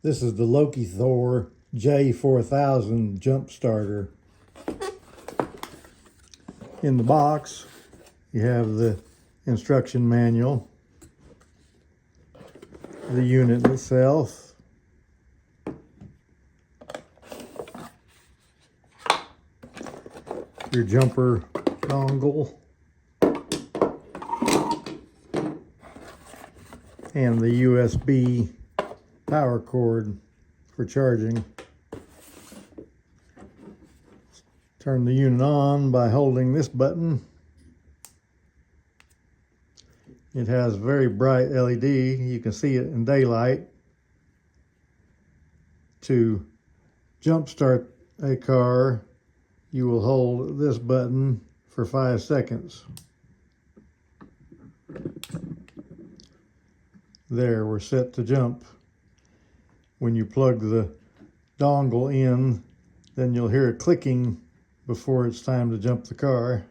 This is the LOKITHOR J400 jump starter. In the box, you have the instruction manual, the unit itself, your jumper dongle, and the USB power cord for charging. Turn the unit on by holding this button. It has very bright LED. You can see it in daylight. To jump start a car, you will hold this button for 5 seconds. There, we're set to jump. When you plug the dongle in, then you'll hear it clicking before it's time to jump the car.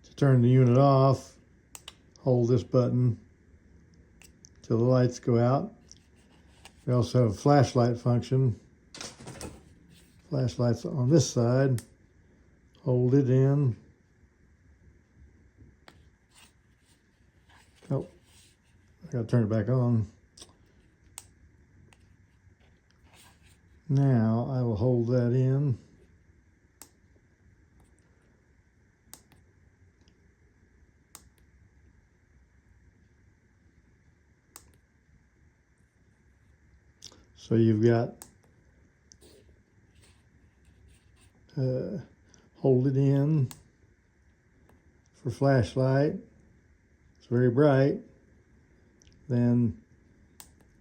To turn the unit off, hold this button till the lights go out. We also have a flashlight function. Flashlight's on this side. Hold it in. Oh, I gotta turn it back on. Now I will hold that in. So you've got hold it in for flashlight. It's very bright. Then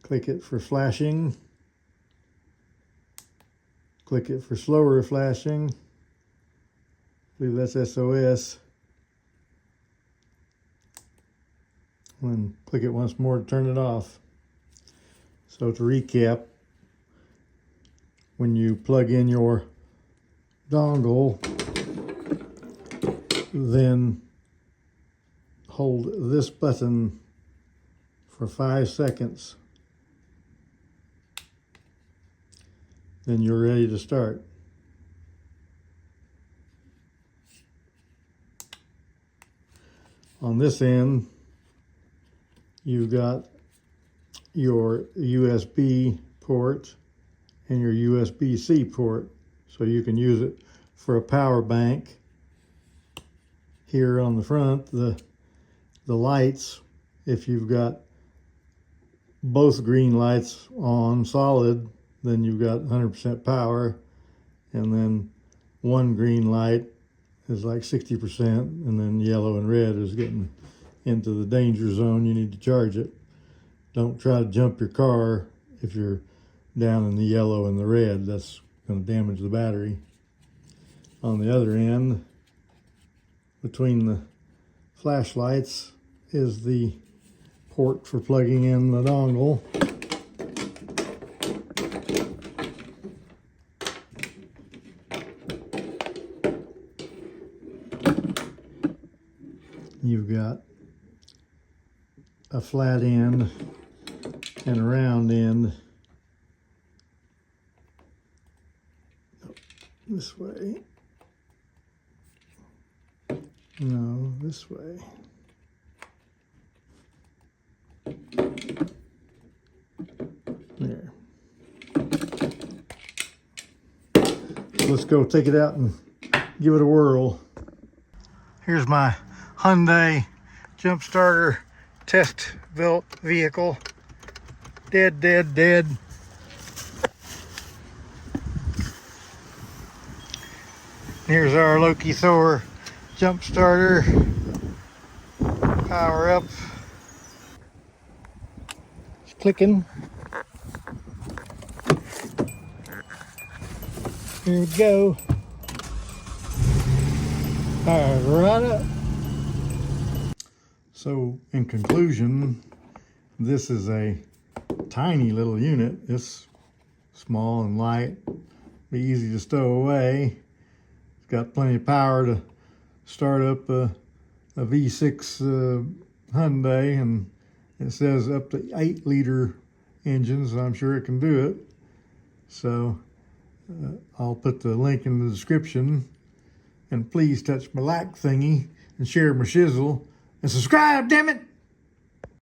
click it for flashing. Click it for slower flashing. I believe that's SOS. And click it once more to turn it off. So to recap, when you plug in your dongle, then hold this button for 5 seconds. Then you're ready to start. On this end, you've got your USB port and your USB-C port, so you can use it for a power bank. Here on the front, the lights, if you've got both green lights on solid, then you've got 100% power, and then one green light is like 60%, and then yellow and red is getting into the danger zone. You need to charge it. Don't try to jump your car if you're down in the yellow and the red. That's going to damage the battery. On the other end, between the flashlights, is the port for plugging in the dongle. You've got a flat end and a round end. This way. No, this way. There. Let's go take it out and give it a whirl. Here's my Hyundai jump starter test built vehicle. Dead. Here's our LOKITHOR jump starter. Power up. It's clicking. Here we go. Right up. So in conclusion, this is a tiny little unit. It's small and light, be easy to stow away. It's got plenty of power to start up a V6 Hyundai, and it says up to 8-liter engines, and I'm sure it can do it. So I'll put the link in the description, and please touch my like thingy and share my shizzle and subscribe, damn it!